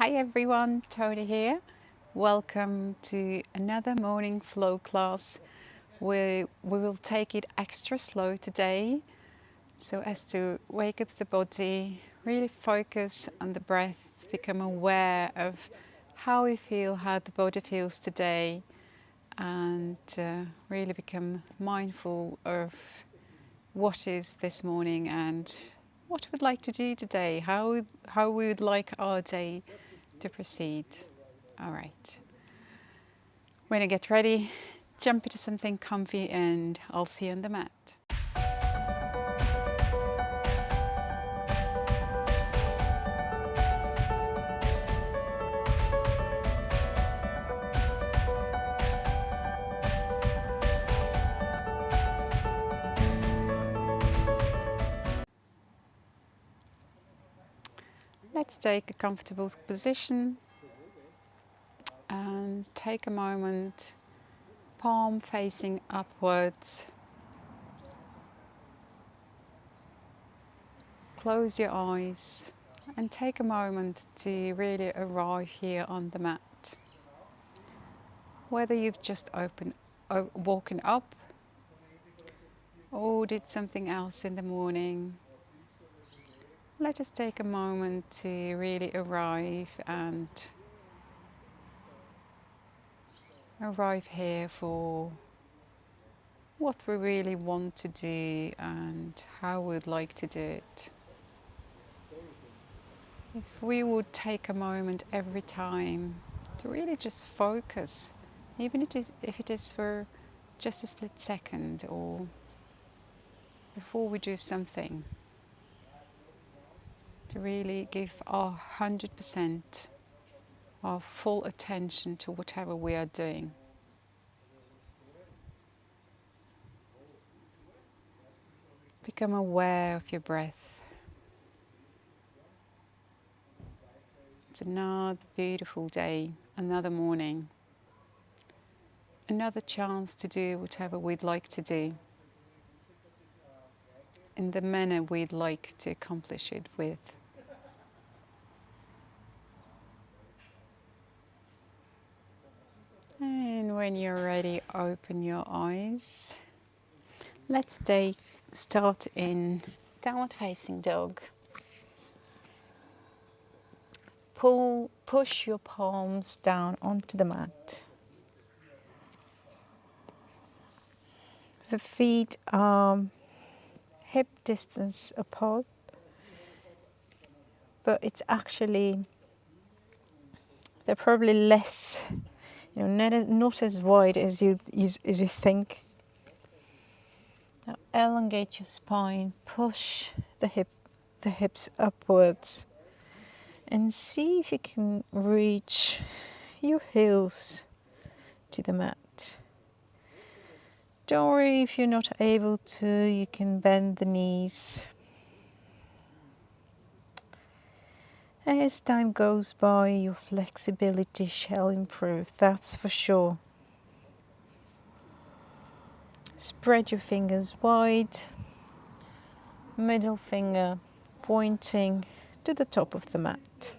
Hi everyone, Tony here. Welcome to another morning flow class where we will take it extra slow today so as to wake up the body, really focus on the breath, become aware of how we feel, how the body feels today, and really become mindful of what is this morning and what we'd like to do today, how we would like our day to proceed. All right. When you get ready, jump into something comfy and I'll see you on the mat. Let's take a comfortable position and take a moment, palm facing upwards. Close your eyes and take a moment to really arrive here on the mat. Whether you've just woken up or did something else in the morning, let us take a moment to really arrive here for what we really want to do and how we'd like to do it. If we would take a moment every time to really just focus, even if it is for just a split second or before we do something, to really give our 100%, our full attention to whatever we are doing. Become aware of your breath. It's another beautiful day, another morning, another chance to do whatever we'd like to do in the manner we'd like to accomplish it with. And when you're ready, open your eyes. Let's start in downward facing dog. Push your palms down onto the mat. The feet are hip distance apart, but it's actually, they're probably less, not as wide as you think. Now elongate your spine, push the hips upwards, and see if you can reach your heels to the mat. Don't worry if you're not able to, you can bend the knees. As time goes by, your flexibility shall improve, that's for sure. Spread your fingers wide, middle finger pointing to the top of the mat.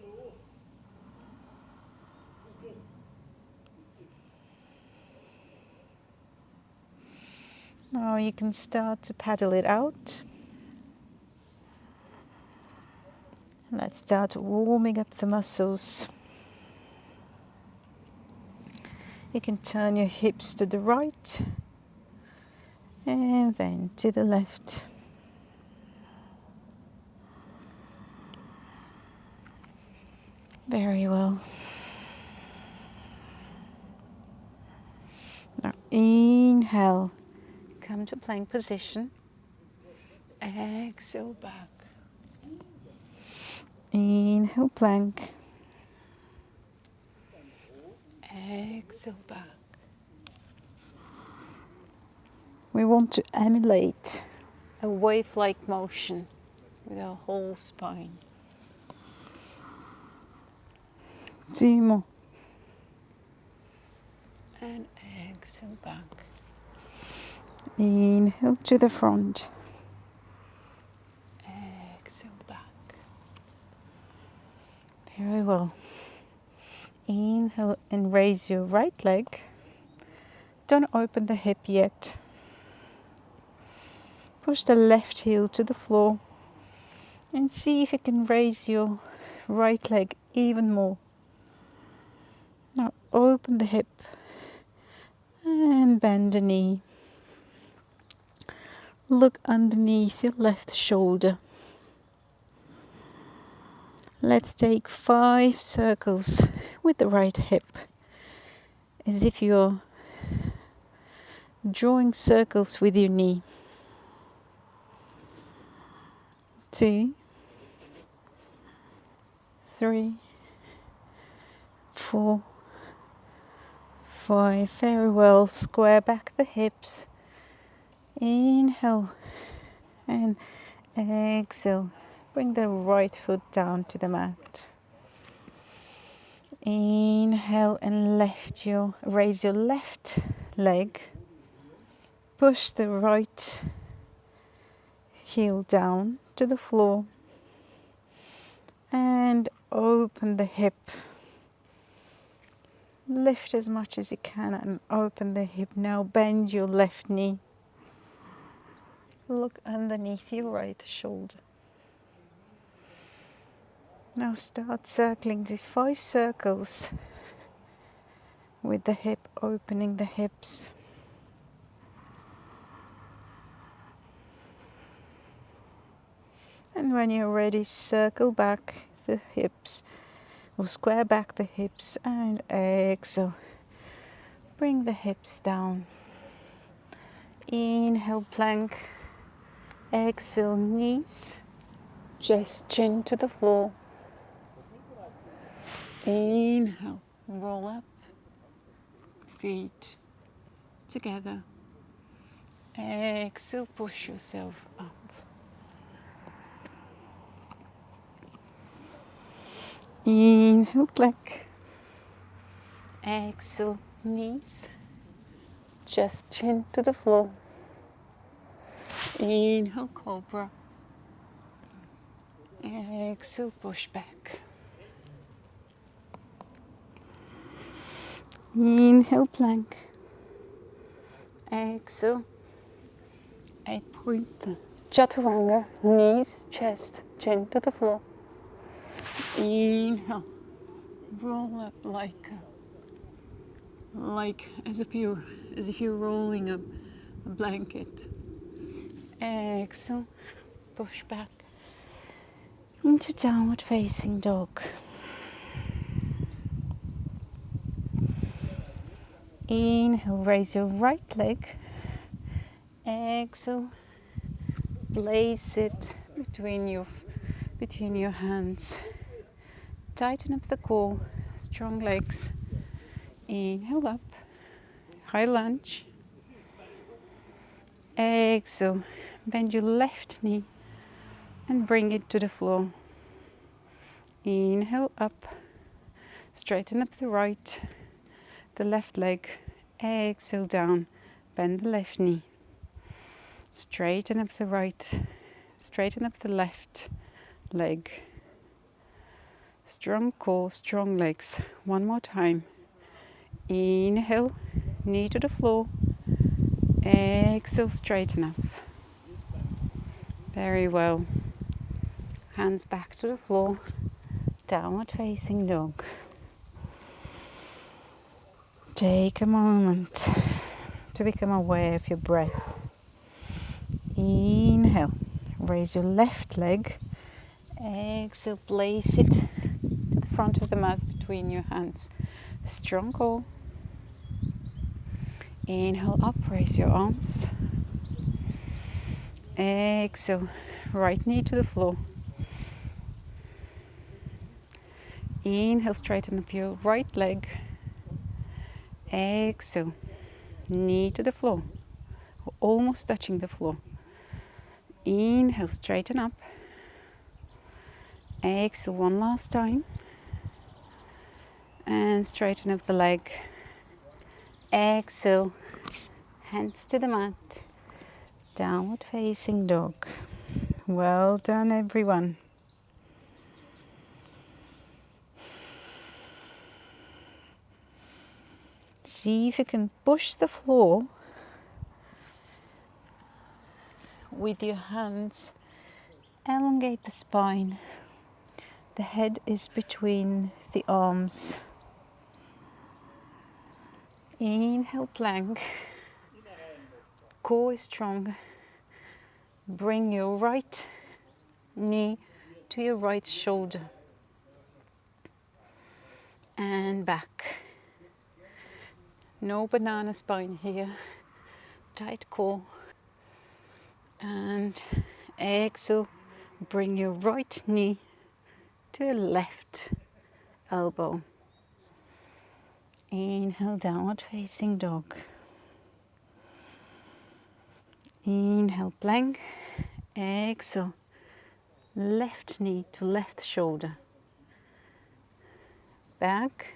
Now you can start to paddle it out. Let's start warming up the muscles. You can turn your hips to the right and then to the left. Very well. Now inhale, come to plank position. Exhale back. Inhale, plank. Exhale back. We want to emulate a wave-like motion with our whole spine. 2 more. And exhale back. Inhale to the front. Exhale back. Very well. Inhale and raise your right leg. Don't open the hip yet. Push the left heel to the floor and see if you can raise your right leg even more. Now open the hip and bend the knee. Look underneath your left shoulder. Let's take 5 circles with the right hip, as if you're drawing circles with your knee. 2, 3, 4, 5. Very well. Square back the hips. Inhale and exhale. Bring the right foot down to the mat. Inhale and raise your left leg. Push the right heel down to the floor and open the hip. Lift as much as you can and open the hip. Now bend your left knee. Look underneath your right shoulder. Now start circling to 5 circles with the hip, opening the hips. And when you're ready, circle back the hips, or square back the hips, and exhale. Bring the hips down. Inhale, plank. Exhale, knees, chest, chin to the floor. Inhale, roll up, feet together. Exhale, push yourself up. Inhale, plank. Exhale, knees, chest, chin to the floor. Inhale, cobra. Exhale, push back. Inhale, plank. Exhale, 8-point chaturanga, knees, chest, chin to the floor. Inhale, roll up as if you're rolling a blanket. Exhale, push back into downward facing dog. Inhale, raise your right leg. Exhale, place it between your hands. Tighten up the core, strong legs. Inhale up, high lunge. Exhale, bend your left knee and bring it to the floor. Inhale up, straighten up the left leg. Exhale down, bend the left knee. Straighten up the right, straighten up the left leg. Strong core, strong legs. One more time. Inhale, knee to the floor. Exhale, straighten up. Very well. Hands back to the floor. Downward facing dog. Take a moment to become aware of your breath. Inhale, raise your left leg. Exhale, place it to the front of the mat between your hands. Strong core. Inhale up, raise your arms. Exhale, right knee to the floor. Inhale, straighten up your right leg. Exhale, knee to the floor, almost touching the floor. Inhale, straighten up. Exhale, one last time. And straighten up the leg. Exhale, hands to the mat. Downward facing dog. Well done, everyone. See if you can push the floor with your hands. Elongate the spine. The head is between the arms. Inhale, plank. Core is strong. Bring your right knee to your right shoulder. And back. No banana spine here. Tight core. And exhale. Bring your right knee to your left elbow. Inhale, downward facing dog. Inhale, plank. Exhale, left knee to left shoulder. Back.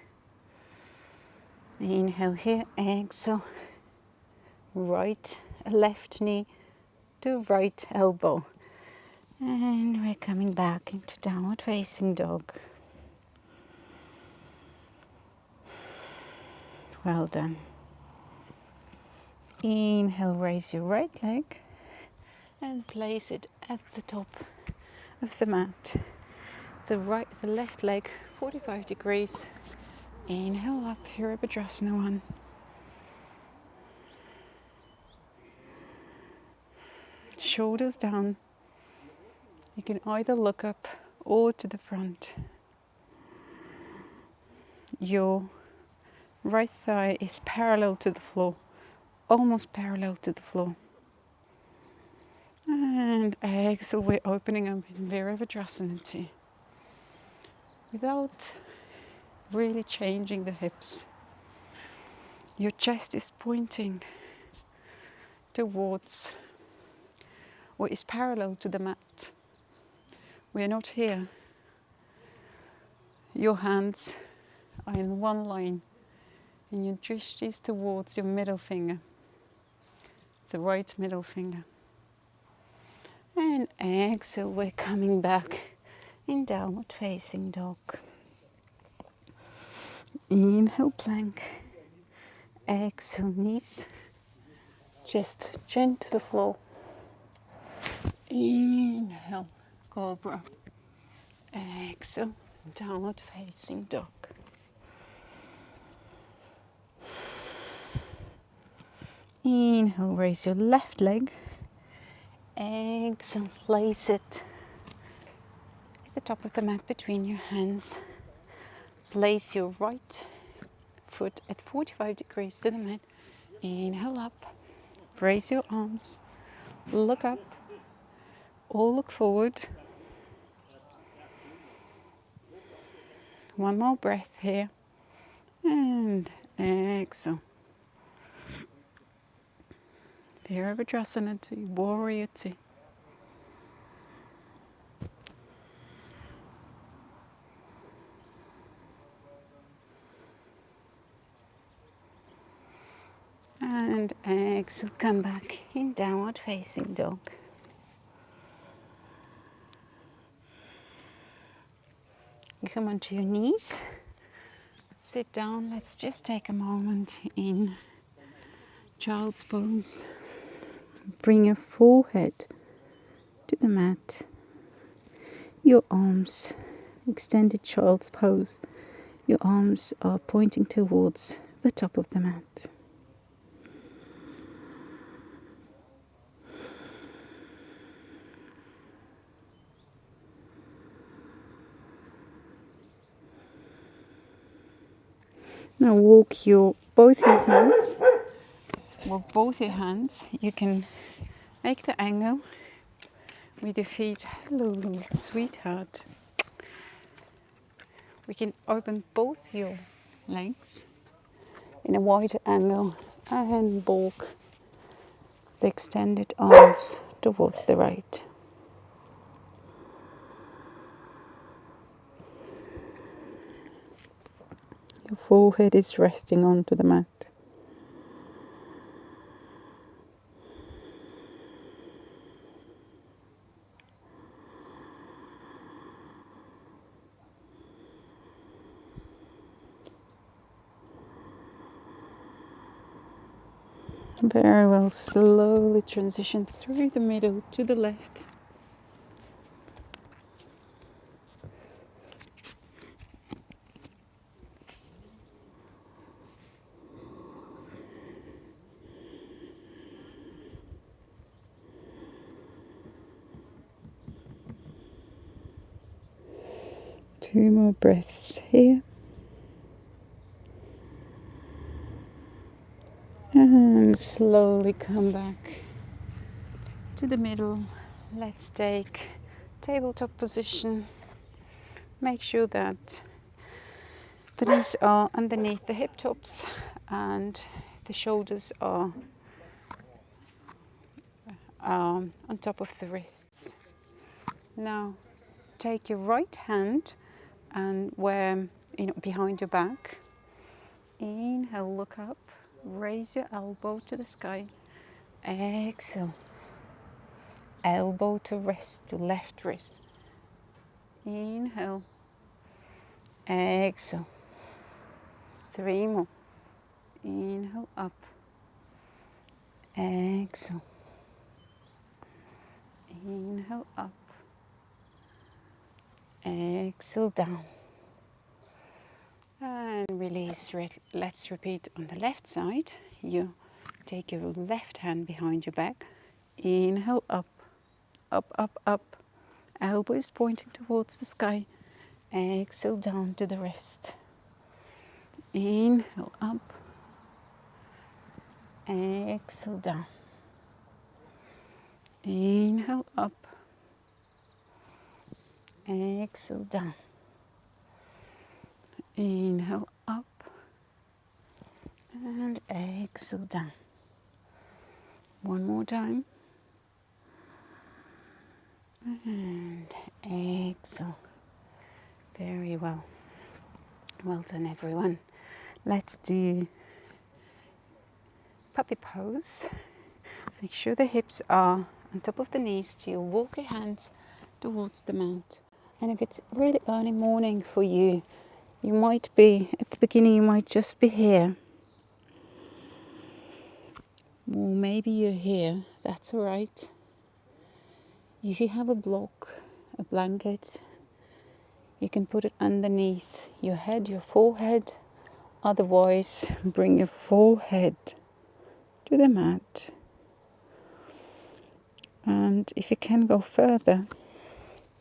Inhale here, exhale. Left knee to right elbow. And we're coming back into downward facing dog. Well done. Inhale, raise your right leg and place it at the top of the mat. The left leg 45 degrees. Inhale up, Virabhadrasana 1. Shoulders down. You can either look up or to the front. Your right thigh is parallel to the floor, almost parallel to the floor. And exhale, we're opening up in Virabhadrasana 2. Without really changing the hips. Your chest is pointing towards or is parallel to the mat. We are not here. Your hands are in one line and your drishti is towards your middle finger, the right middle finger. And exhale, we're coming back in downward facing dog. Inhale, plank. Exhale, knees, chest chin to the floor. Inhale, cobra. Exhale, downward facing dog. Inhale, raise your left leg. Exhale, place it at the top of the mat between your hands. Place your right foot at 45 degrees to the mat. Inhale up. Raise your arms. Look up or look forward. One more breath here. And exhale. Virabhadrasana 2, Warrior 2. And exhale, come back in downward facing dog. You come onto your knees. Sit down. Let's just take a moment in child's pose. Bring your forehead to the mat. Your arms, extended child's pose. Your arms are pointing towards the top of the mat. Now walk both your hands. Walk both your hands. You can make the angle with your feet. Hello, sweetheart. We can open both your legs in a wide angle and walk the extended arms towards the right. Your forehead is resting onto the mat. Very well. Slowly transition through the middle to the left. Two more breaths here. And slowly come back to the middle. Let's take tabletop position. Make sure that the knees are underneath the hip tops and the shoulders are on top of the wrists. Now take your right hand and where behind your back. Inhale, look up, raise your elbow to the sky. Exhale, elbow to wrist, to left wrist. Inhale, exhale. 3 more. Inhale, up, exhale. Inhale, up, exhale, down. And release. Let's repeat on the left side. You take your left hand behind your back. Inhale, up, up, up, up. Elbow is pointing towards the sky. Exhale, down to the wrist. Inhale, up. Exhale, down. Inhale, up. Exhale, down. Inhale, up. And exhale, down. One more time. And exhale. Very well. Well done, everyone. Let's do puppy pose. Make sure the hips are on top of the knees. You walk your hands towards the mat. And if it's really early morning for you, you might be, at the beginning, you might just be here. Or maybe you're here. That's all right. If you have a block, a blanket, you can put it underneath your head, your forehead. Otherwise, bring your forehead to the mat. And if you can go further,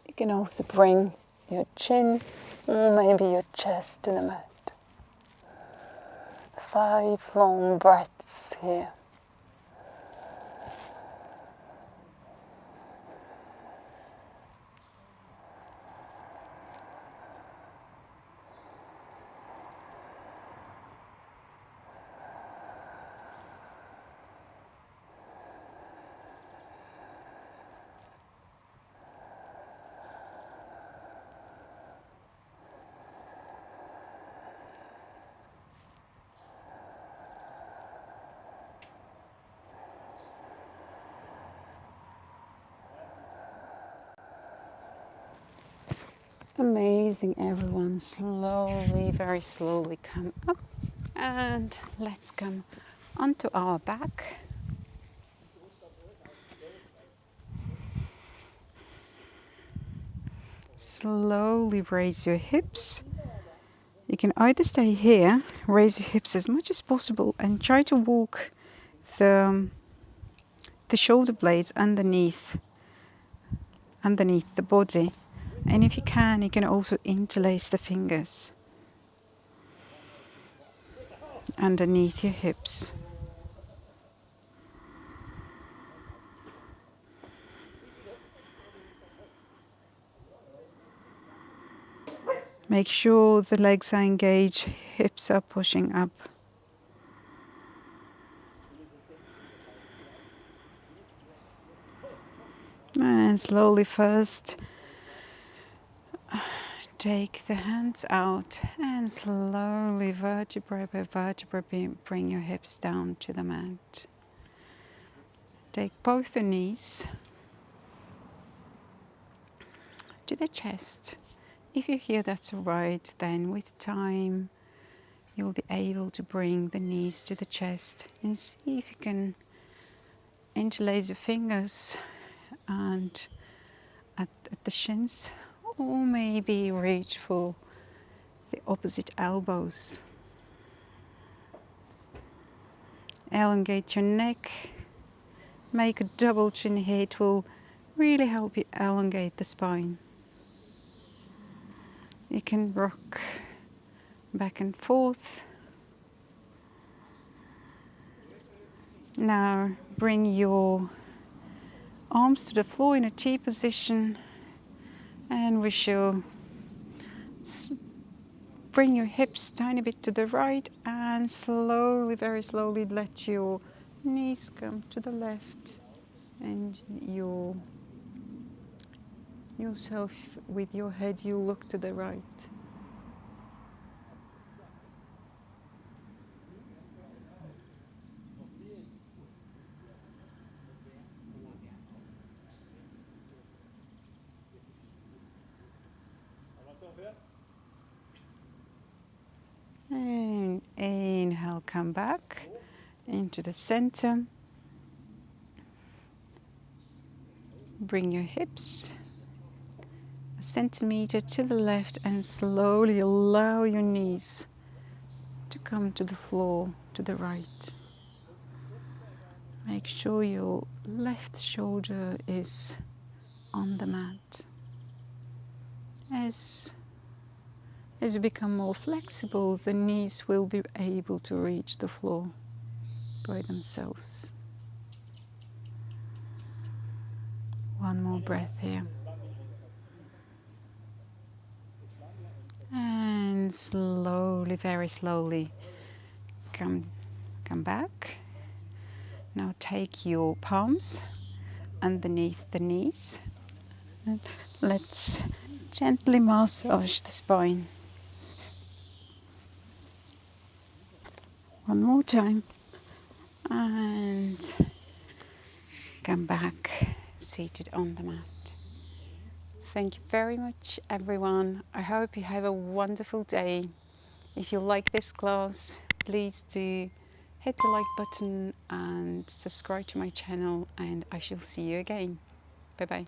you can also bring your chin or maybe your chest to the mat. 5 long breaths here. Amazing, everyone. Slowly, very slowly come up. And let's come onto our back. Slowly raise your hips. You can either stay here, raise your hips as much as possible, and try to walk the shoulder blades underneath the body. And if you can also interlace the fingers underneath your hips. Make sure the legs are engaged, hips are pushing up. And slowly first, take the hands out and slowly, vertebra by vertebra, bring your hips down to the mat. Take both the knees to the chest. If you hear that's all right, then with time, you'll be able to bring the knees to the chest and see if you can interlace your fingers and at the shins, or maybe reach for the opposite elbows. Elongate your neck, make a double chin here. It will really help you elongate the spine. You can rock back and forth. Now bring your arms to the floor in a T position, and we shall bring your hips tiny bit to the right and slowly, very slowly, let your knees come to the left and yourself with your head, you look to the right. And inhale, come back into the center. Bring your hips a centimeter to the left and slowly allow your knees to come to the floor to the right. Make sure your left shoulder is on the mat. As you become more flexible, the knees will be able to reach the floor by themselves. One more breath here. And slowly, very slowly, come back. Now take your palms underneath the knees and let's gently massage the spine. One more time. And come back, seated on the mat. Thank you very much, everyone. I hope you have a wonderful day. If you like this class, please do hit the like button and subscribe to my channel, and I shall see you again. Bye bye.